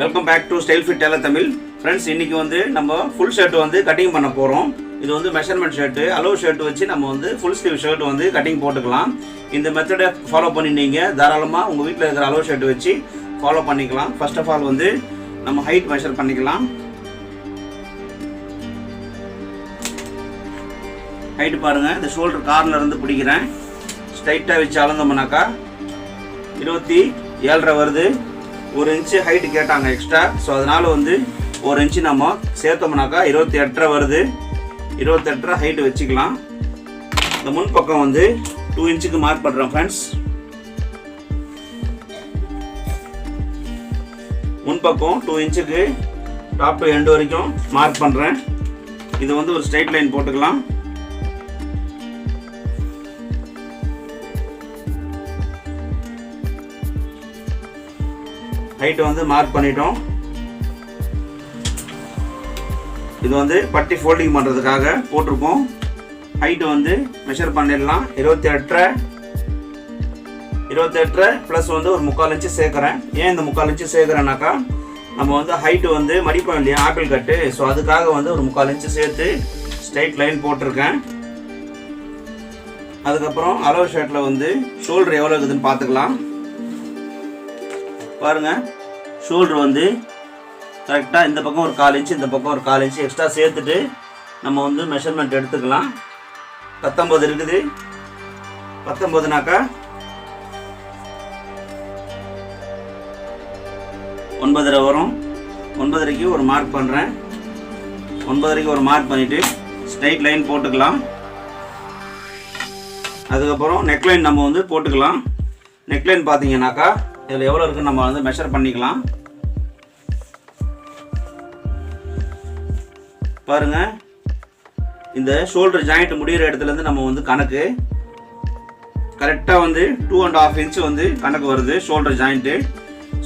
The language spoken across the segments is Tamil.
Welcome back to style fit tailor Tamil. Friends, இன்றைக்கி வந்து நம்ம ஃபுல் ஷர்ட் வந்து கட்டிங் பண்ண போகிறோம். இது வந்து மெஷர்மெண்ட் ஷர்ட்டு, அளவு ஷர்ட் வச்சு நம்ம வந்து ஃபுல் ஸ்லீவ் ஷர்ட் வந்து கட்டிங் போட்டுக்கலாம். இந்த மெத்தடை ஃபாலோ பண்ணி நீங்கள் தாராளமாக உங்கள் வீட்டில் இருக்கிற அளவு ஷர்ட் வச்சு ஃபாலோ பண்ணிக்கலாம். ஃபர்ஸ்ட் ஆஃப் ஆல் வந்து நம்ம ஹைட் மெஷர் பண்ணிக்கலாம். ஹைட்டு பாருங்கள், இந்த ஷோல்டர் கார்னர்லேருந்து பிடிக்கிறேன். ஸ்ட்ரைட்டாக வச்சு அளந்தோம்னாக்கா 27.5 வருது. 1 இன்ச்சு ஹைட்டு கேட்டாங்க எக்ஸ்ட்ரா. ஸோ அதனால் வந்து 1 இன்ச்சு நம்ம சேர்த்தோம்னாக்கா 28 வருது. 28 ஹைட்டு வச்சுக்கலாம். இந்த முன் பக்கம் வந்து 2 இன்ச்சுக்கு மார்க் பண்ணுறேன் ஃப்ரெண்ட்ஸ். முன் பக்கம் 2 இன்ச்சுக்கு டாப் டு எண்டு வரைக்கும் மார்க் பண்ணுறேன். இது வந்து ஒரு ஸ்ட்ரைட் லைன் போட்டுக்கலாம். ஹைட் வந்து மார்க் பண்ணிட்டோம். இது வந்து பட்டி ஃபோல்டிங் பண்ணுறதுக்காக போட்டிருக்கோம். ஹைட்டு வந்து மெஷர் பண்ணிடலாம். 28 ப்ளஸ் வந்து ஒரு 3/4 இன்ச்சு சேர்க்குறேன். ஏன் இந்த 3/4 இன்ச்சு சேர்க்குறேன்னாக்கா, நம்ம வந்து ஹைட்டு வந்து மடிப்போம் இல்லையா, ஆப்பிள் கட்டு. ஸோ அதுக்காக வந்து ஒரு 3/4 இன்ச்சு சேர்த்து ஸ்ட்ரைட் லைன் போட்டிருக்கேன். அதுக்கப்புறம் அளவு ஷர்ட்டில் வந்து ஷோல்டர் எவ்வளோ இருக்குதுன்னு பார்த்துக்கலாம். பாருங்கள், ஷோல்டர் வந்து கரெக்டாக இந்த பக்கம் ஒரு 1/4 இன்ச்சு, இந்த பக்கம் ஒரு 1/4 இன்ச்சு எக்ஸ்ட்ரா சேர்த்துட்டு நம்ம வந்து மெஷர்மெண்ட் எடுத்துக்கலாம். 19 இருக்குது. 19னாக்கா 9.5 வரும். 9.5க்கு ஒரு மார்க் பண்ணுறேன். 9.5க்கு ஒரு மார்க் பண்ணிவிட்டு ஸ்ட்ரைட் லைன் போட்டுக்கலாம். அதுக்கப்புறம் நெக்லைன் நம்ம வந்து போட்டுக்கலாம். நெக்லைன் பார்த்தீங்கன்னாக்கா இதில் எவ்வளோ இருக்குன்னு நம்ம வந்து மெஷர் பண்ணிக்கலாம். பாருங்கள், இந்த ஷோல்டர் ஜாயிண்ட் முடிகிற இடத்துலேருந்து நம்ம வந்து கணக்கு கரெக்டாக வந்து 2.5 இன்ச்சு வந்து கணக்கு வருது ஷோல்டர் ஜாயிண்ட்டு.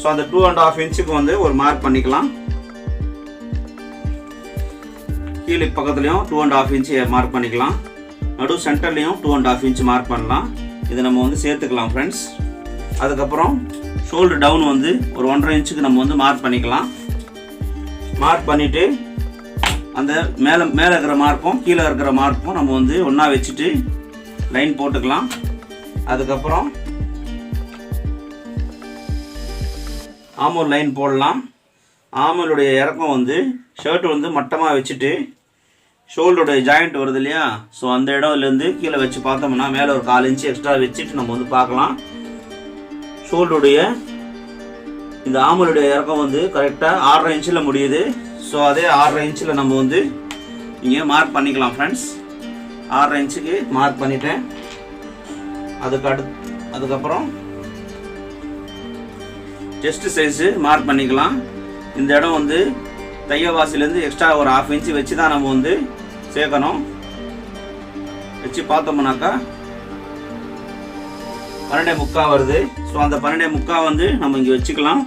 ஸோ அந்த 2.5 இன்ச்சுக்கு வந்து ஒரு மார்க் பண்ணிக்கலாம். கீழே பக்கத்துலேயும் 2.5 இன்ச்சு மார்க் பண்ணிக்கலாம். நடு சென்டர்லேயும் 2.5 இன்ச்சு மார்க் பண்ணலாம். இதை நம்ம வந்து சேர்த்துக்கலாம் ஃப்ரெண்ட்ஸ். அதுக்கப்புறம் ஷோல்டர் டவுன் வந்து ஒரு 1.5 இன்ச்சுக்கு நம்ம வந்து மார்க் பண்ணிக்கலாம். மார்க் பண்ணிவிட்டு அந்த மேலே இருக்கிற மார்க்கும் கீழே இருக்கிற மார்க்கும் நம்ம வந்து ஒன்றா வச்சுட்டு லைன் போட்டுக்கலாம். அதுக்கப்புறம் ஆமூல் லைன் போடலாம். ஆமூலுடைய இறக்கம் வந்து ஷர்ட் வந்து மட்டமாக வச்சுட்டு ஷோல்டருடைய ஜாயிண்ட் வருது இல்லையா, ஸோ அந்த இடம்லேருந்து கீழே வச்சு பார்த்தோம்னா மேலே ஒரு 1/4 இன்ச்சு எக்ஸ்ட்ரா வச்சுட்டு நம்ம வந்து பார்க்கலாம். ஷோல்டருடைய இந்த ஆமலுடைய இறக்கம் வந்து கரெக்டாக 6.5 இன்ச்சில் முடியுது. ஸோ அதே 6.5 இன்ச்சில் நம்ம வந்து இங்கே மார்க் பண்ணிக்கலாம் ஃப்ரெண்ட்ஸ். 6.5 இன்ச்சுக்கு மார்க் பண்ணிட்டேன். அதுக்கப்புறம் செஸ்ட் சைஸு மார்க் பண்ணிக்கலாம். இந்த இடம் வந்து தையவாசிலேருந்து எக்ஸ்ட்ரா ஒரு 1/2 இன்ச்சு வச்சு தான் நம்ம வந்து சேர்க்கணும். வச்சு பார்த்தோம்னாக்கா 12.75 வருது. ஸோ அந்த 12.75 வந்து நம்ம இங்கே வச்சுக்கலாம்.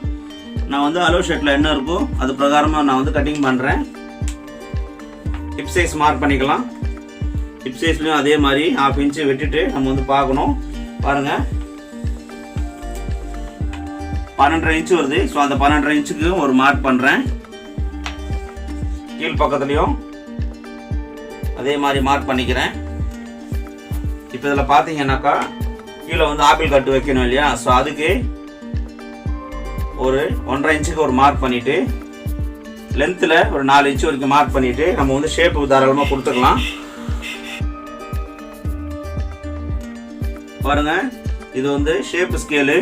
நான் வந்து அளவு ஷர்ட்டில் என்ன இருக்கோ அது பிரகாரமாக நான் வந்து கட்டிங் பண்ணுறேன். ஹிப் சைஸ் மார்க் பண்ணிக்கலாம். ஹிப் சைஸ்லையும் அதே மாதிரி 1/2 இன்ச்சு விட்டுட்டு நம்ம வந்து பார்க்கணும். பாருங்கள், 12.5 இன்ச்சு வருது. ஸோ அந்த 12.5 இன்ச்சுக்கு ஒரு மார்க் பண்ணுறேன். கீழ் பக்கத்துலேயும் அதே மாதிரி மார்க் பண்ணிக்கிறேன். இப்போ இதில் பார்த்தீங்கன்னாக்கா கீழே வந்து ஆப்பிள் கட்டு வைக்கணும் இல்லையா, ஸோ அதுக்கு ஒரு 1.5 இன்ச்சுக்கு ஒரு மார்க் பண்ணிவிட்டு லென்த்தில் ஒரு 4 இன்ச்சு வரைக்கும் மார்க் பண்ணிவிட்டு நம்ம வந்து ஷேப்பு தாராளமாக கொடுத்துக்கலாம். பாருங்கள், இது வந்து ஷேப்பு ஸ்கேலு.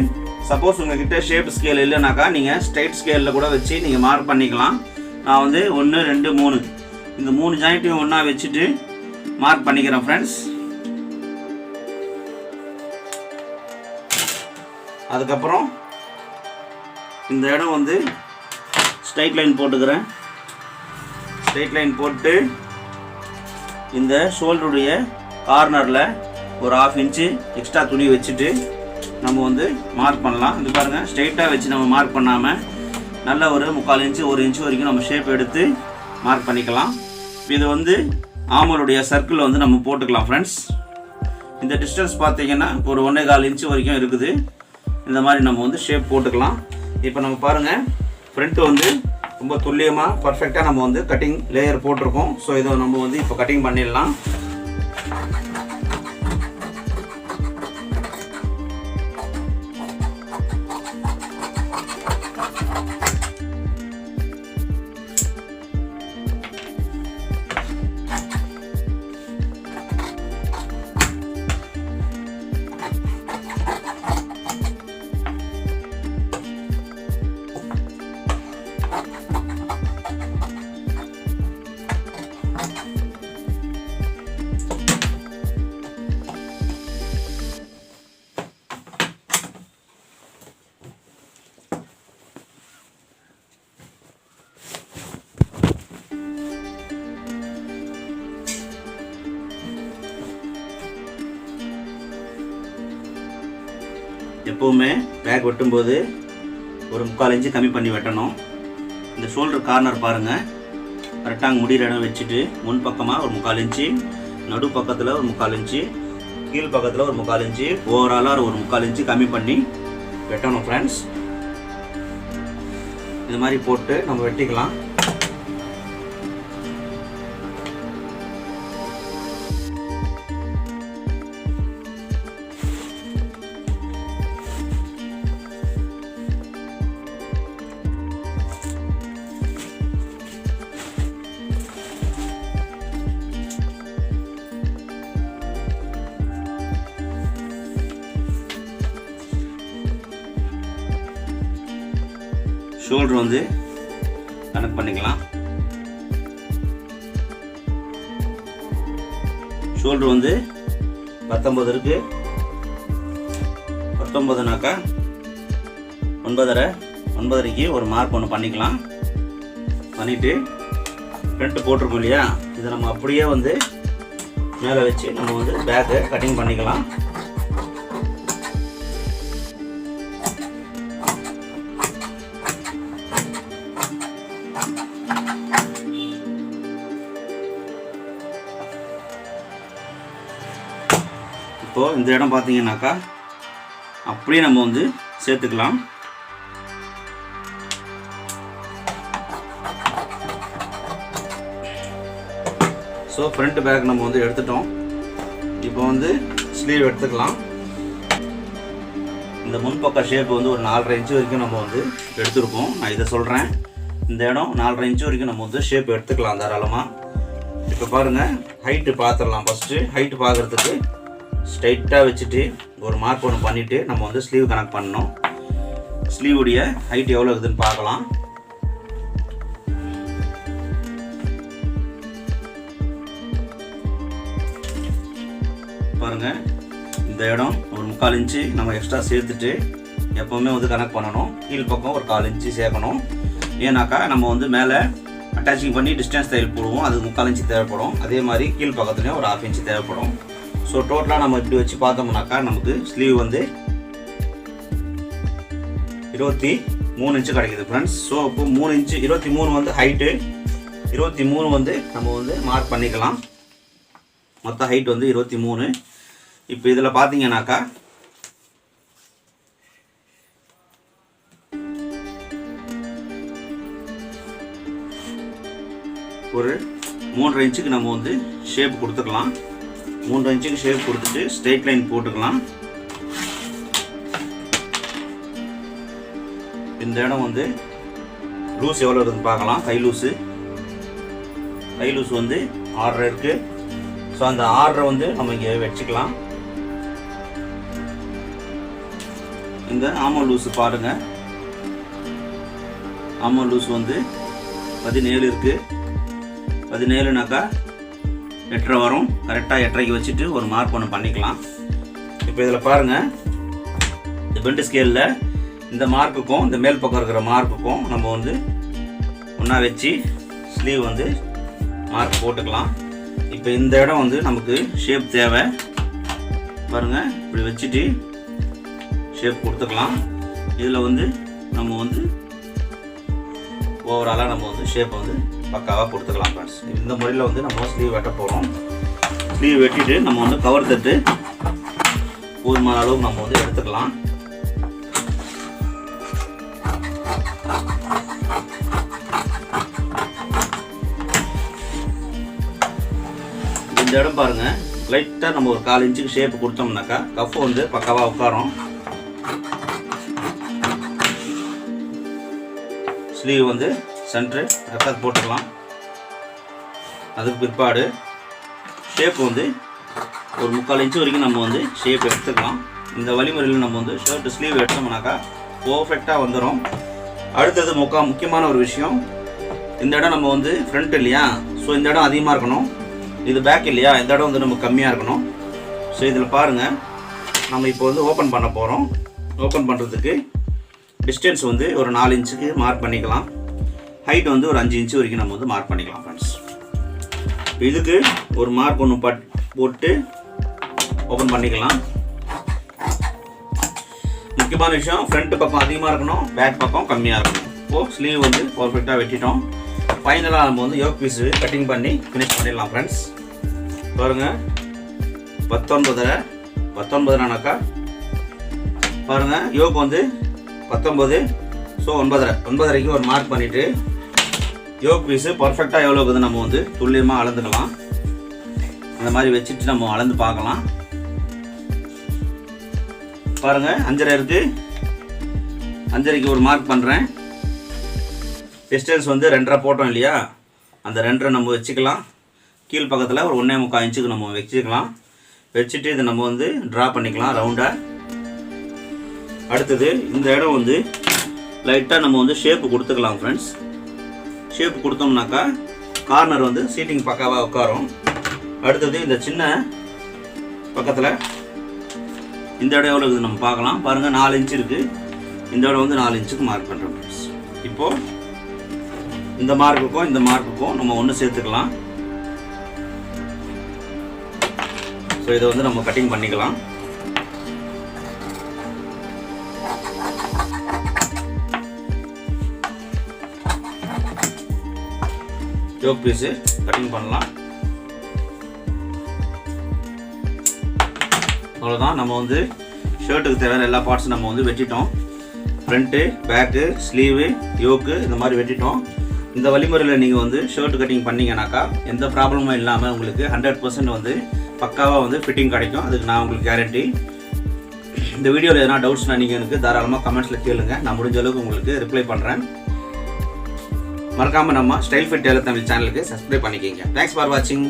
சப்போஸ் உங்கள்கிட்ட ஷேப் ஸ்கேல் இல்லைனாக்கா நீங்கள் ஸ்ட்ரைட் ஸ்கேலில் கூட வச்சு நீங்கள் மார்க் பண்ணிக்கலாம். நான் வந்து 1, 2, 3 இந்த 3 ஜாயிண்ட்டையும் ஒன்றா வச்சுட்டு மார்க் பண்ணிக்கிறேன் ஃப்ரெண்ட்ஸ். அதுக்கப்புறம் இந்த இடம் வந்து ஸ்ட்ரைட் லைன் போட்டுக்கிறேன். ஸ்ட்ரைட் லைன் போட்டு இந்த ஷோல்டருடைய கார்னரில் ஒரு 1/2 இன்ச்சு எக்ஸ்ட்ரா துணி வச்சுட்டு நம்ம வந்து மார்க் பண்ணலாம். இது பாருங்கள், ஸ்ட்ரைட்டாக வச்சு நம்ம மார்க் பண்ணாமல் நல்ல ஒரு 3/4 இன்ச்சு 1 இன்ச்சு வரைக்கும் நம்ம ஷேப் எடுத்து மார்க் பண்ணிக்கலாம். இது வந்து ஆமலுடைய சர்க்கிள் வந்து நம்ம போட்டுக்கலாம் ஃப்ரெண்ட்ஸ். இந்த டிஸ்டன்ஸ் பார்த்தீங்கன்னா ஒரு 1.25 இன்ச்சு வரைக்கும் இருக்குது. இந்த மாதிரி நம்ம வந்து ஷேப் போட்டுக்கலாம். இப்போ நம்ம பாருங்கள், ஃப்ரண்ட் வந்து ரொம்ப துல்லியமாக பர்ஃபெக்டாக நம்ம வந்து கட்டிங் லேயர் போட்டிருக்கோம். ஸோ இதை நம்ம வந்து இப்போ கட்டிங் பண்ணிடலாம். எப்போவுமே பேக் வெட்டும்போது ஒரு 3/4 இன்ச்சு கம்மி பண்ணி வெட்டணும். இந்த ஷோல்டர் கார்னர் பாருங்கள், கரெக்டாக முடிகிற இடம் வச்சுட்டு முன் பக்கமாக ஒரு 3/4 இன்ச்சு, நடு பக்கத்தில் ஒரு 3/4 இன்ச்சு, கீழ் பக்கத்தில் ஒரு 3/4 இன்ச்சு, ஓவராலாக ஒரு 3/4 இன்ச்சு கம்மி பண்ணி வெட்டணும் ஃப்ரெண்ட்ஸ். இது மாதிரி போட்டு நம்ம வெட்டிக்கலாம். ஷோல்டர் வந்து கனெக்ட் பண்ணிக்கலாம். ஷோல்டர் வந்து 19 இருக்கு. 19னாக்கா 9.5க்கு ஒரு மார்க் ஒன்று பண்ணிக்கலாம். பண்ணிவிட்டு ஃப்ரண்ட் போட்டிருக்கோம் இல்லையா, இதை நம்ம அப்படியே வந்து மேலே வச்சு நம்ம வந்து பேக்கை கட்டிங் பண்ணிக்கலாம். இப்போது இந்த இடம் பார்த்தீங்கன்னாக்கா அப்படியே நம்ம வந்து சேர்த்துக்கலாம். ஸோ ஃப்ரண்ட் பேக் நம்ம வந்து எடுத்துட்டோம். இப்போ வந்து ஸ்லீவ் எடுத்துக்கலாம். இந்த முன்பக்க ஷேப் வந்து ஒரு 4.5 இன்ச்சு வரைக்கும் நம்ம வந்து எடுத்துருக்கோம். நான் இதை சொல்கிறேன், இந்த இடம் 4.5 இன்ச்சு வரைக்கும் நம்ம வந்து ஷேப் எடுத்துக்கலாம் தாராளமாக. இப்போ பாருங்கள், ஹைட்டு பார்த்துடலாம். ஃபஸ்ட்டு ஹைட்டு பார்க்குறதுக்கு ஸ்ட்ரைட்டாக வச்சுட்டு ஒரு மார்க் ஒன்று பண்ணிவிட்டு நம்ம வந்து ஸ்லீவ் கனெக்ட் பண்ணணும். ஸ்லீவுடைய ஹைட் எவ்வளோ இருக்குதுன்னு பார்க்கலாம். பாருங்கள், இந்த இடம் ஒரு 3/4 இன்ச்சு நம்ம எக்ஸ்ட்ரா சேர்த்துட்டு எப்போவுமே வந்து கனெக்ட் பண்ணணும். கீழ் பக்கம் ஒரு 1/4 இன்ச்சு சேர்க்கணும். ஏன்னாக்கா நம்ம வந்து மேலே அட்டாச்சிங் பண்ணி டிஸ்டன்ஸ் தையல் போடுவோம், அது 3/4 இன்ச்சு தேவைப்படும். அதே மாதிரி கீழ் பக்கத்துலேயும் ஒரு 1/2 இன்ச்சு தேவைப்படும். ஸோ டோட்டலாக நம்ம இப்படி வச்சு பார்த்தோம்னாக்கா நமக்கு ஸ்லீவ் வந்து 23 இன்ச்சு கிடைக்குது ஃப்ரெண்ட்ஸ். ஸோ இப்போ 3 இன்ச்சு 23 வந்து ஹைட்டு, 23 வந்து நம்ம வந்து மார்க் பண்ணிக்கலாம். மொத்த ஹைட் வந்து 23. இப்போ இதில் பார்த்தீங்கன்னாக்கா ஒரு 3.5 இன்ச்சுக்கு நம்ம வந்து ஷேப் கொடுத்துக்கலாம். 3.5 இன்ச்சுக்கு ஷேப் கொடுத்துட்டு ஸ்ட்ரெயிட் லைன் போட்டுக்கலாம். இந்த இடம் வந்து லூஸ் எவ்வளோ இருக்குதுன்னு பார்க்கலாம். கை லூஸு வந்து 6.5 இருக்குது. ஸோ அந்த 6.5 வந்து நம்ம இங்கே வச்சுக்கலாம். இந்த ஆமோ லூஸு பாருங்கள், ஆமோ லூஸ் வந்து 17 இருக்குது. 17னாக்கா 8.5 வரும். கரெக்டாக 8.5க்கு வச்சுட்டு ஒரு மார்க் ஒன்று பண்ணிக்கலாம். இப்போ இதில் பாருங்கள், இந்த பெண்ட் ஸ்கேலில் இந்த மார்க்குக்கும் இந்த மேல் பக்கம் இருக்கிற மார்க்குக்கும் நம்ம வந்து ஒன்றா வச்சு ஸ்லீவ் வந்து மார்க் போட்டுக்கலாம். இப்போ இந்த இடம் வந்து நமக்கு ஷேப் தேவை. பாருங்கள், இப்படி வச்சுட்டு ஷேப் கொடுத்துக்கலாம். இதில் வந்து நம்ம வந்து ஓவராலாக நம்ம வந்து ஷேப்பை வந்து பக்காவாக கொடுத்துக்கலாம் ஃப்ரெண்ட்ஸ். இந்த முறையில் வந்து நம்ம ஸ்லீவ் வெட்ட போகிறோம். ஸ்லீவ் வெட்டிட்டு நம்ம வந்து கவர் தட்டு போதுமான அளவுக்கு நம்ம வந்து எடுத்துக்கலாம். இந்த இடம் பாருங்கள், லைட்டாக நம்ம ஒரு 1/4 இன்ச்சுக்கு ஷேப் கொடுத்தோம்னாக்கா கஃப் வந்து பக்காவாக உட்காரும். ஸ்லீவ் வந்து சென்ட்ரு கரெக்டாக போட்டுக்கலாம். அதுக்கு பிற்பாடு ஷேப் வந்து ஒரு 3/4 இன்ச்சு வரைக்கும் நம்ம வந்து ஷேப் எடுத்துக்கலாம். இந்த வழிமுறையில் நம்ம வந்து ஷர்ட்டு ஸ்லீவ் எடுத்தோம்னாக்கா பர்ஃபெக்டாக வந்துடும். அடுத்தது முக்கியமான ஒரு விஷயம், இந்த இடம் நம்ம வந்து ஃப்ரண்ட் இல்லையா, ஸோ இந்த இடம் அதிகமாக இருக்கணும். இது பேக் இல்லையா, இந்த இடம் வந்து நம்ம கம்மியாக இருக்கணும். ஸோ இதில் பாருங்கள், நம்ம இப்போ வந்து ஓப்பன் பண்ண போகிறோம். ஓப்பன் பண்ணுறதுக்கு டிஸ்டன்ஸ் வந்து ஒரு 4 இன்ச்சுக்கு மார்க் பண்ணிக்கலாம். ஹைட் வந்து ஒரு 5 இன்ச்சு வரைக்கும் நம்ம வந்து மார்க் பண்ணிக்கலாம் ஃப்ரெண்ட்ஸ். இதுக்கு ஒரு மார்க் ஒன்று போட்டு ஓப்பன் பண்ணிக்கலாம். முக்கியமான விஷயம், ஃப்ரண்ட் பக்கம் அதிகமாக இருக்கணும், பேக் பக்கம் கம்மியாக இருக்கணும். இப்போது ஸ்லீவ் வந்து பர்ஃபெக்டாக வெட்டிட்டோம். ஃபைனலாக நம்ம வந்து யோக் பீஸு கட்டிங் பண்ணி ஃபினிஷ் பண்ணிடலாம் ஃப்ரெண்ட்ஸ். பாருங்கள், 19.5 பாருங்கள், யோக் வந்து 19, ஸோ 9.5க்கு ஒரு மார்க் பண்ணிவிட்டு யோக் பீஸு பர்ஃபெக்டாக எவ்வளோ இருக்குது நம்ம வந்து துல்லியமாக அளந்துக்கலாம். இந்த மாதிரி வச்சுட்டு நம்ம அளந்து பார்க்கலாம். பாருங்கள், 5.5 இருக்குது. 5.5க்கு ஒரு மார்க் பண்ணுறேன். டிஸ்டன்ஸ் வந்து 2.5 போட்டோம் இல்லையா, அந்த 2.5 நம்ம வச்சுக்கலாம். கீழ் பக்கத்தில் ஒரு 1.25 இன்ச்சுக்கு நம்ம வச்சுக்கலாம். வச்சுட்டு இதை நம்ம வந்து ட்ரா பண்ணிக்கலாம் ரவுண்டாக. அடுத்தது இந்த இடம் வந்து லைட்டாக நம்ம வந்து ஷேப்பு கொடுத்துக்கலாம் ஃப்ரெண்ட்ஸ். ஷேப்பு கொடுத்தோம்னாக்கா கார்னர் வந்து சீட்டிங் பக்காவாக உட்காரும். அடுத்தது இந்த சின்ன பக்கத்தில் இந்த இடம் எவ்வளோ இருக்குது நம்ம பார்க்கலாம். பாருங்கள், 4 இன்ச்சு இருக்குது. இந்த இடம் வந்து 4 இன்ச்சுக்கு மார்க் பண்ணுறோம் ஃப்ரெண்ட்ஸ். இப்போது இந்த மார்க்குக்கும் நம்ம ஒன்று சேர்த்துக்கலாம். ஸோ இதை வந்து நம்ம கட்டிங் பண்ணிக்கலாம். யோக் பீஸு கட்டிங் பண்ணலாம். அவ்வளோதான், நம்ம வந்து ஷர்ட்டுக்கு தேவையான எல்லா பார்ட்ஸும் நம்ம வந்து வெட்டிட்டோம். ஃப்ரண்ட்டு, பேக்கு, ஸ்லீவு, யோக்கு இந்த மாதிரி வெட்டிட்டோம். இந்த வழிமுறையில் நீங்கள் வந்து ஷர்ட் கட்டிங் பண்ணிங்கனாக்கா எந்த ப்ராப்ளமும் இல்லாமல் உங்களுக்கு 100% வந்து பக்காவாக வந்து ஃபிட்டிங் கிடைக்கும். அதுக்கு நான் உங்களுக்கு கேரண்டி. இந்த வீடியோவில் எதனா டவுட்ஸ்னால் நீங்கள் எனக்கு தாராளமாக கமெண்ட்ஸில் கேளுங்க. நான் முடிஞ்ச அளவுக்கு உங்களுக்கு ரிப்ளை பண்ணுறேன். மறக்காமல் நம்ம ஸ்டைல் ஃபிட் டெய்லர் தமிழ் சேனலுக்கு சப்ஸ்கிரைப் பண்ணிக்கிங்க. தேங்க்ஸ் ஃபார் வாட்சிங்.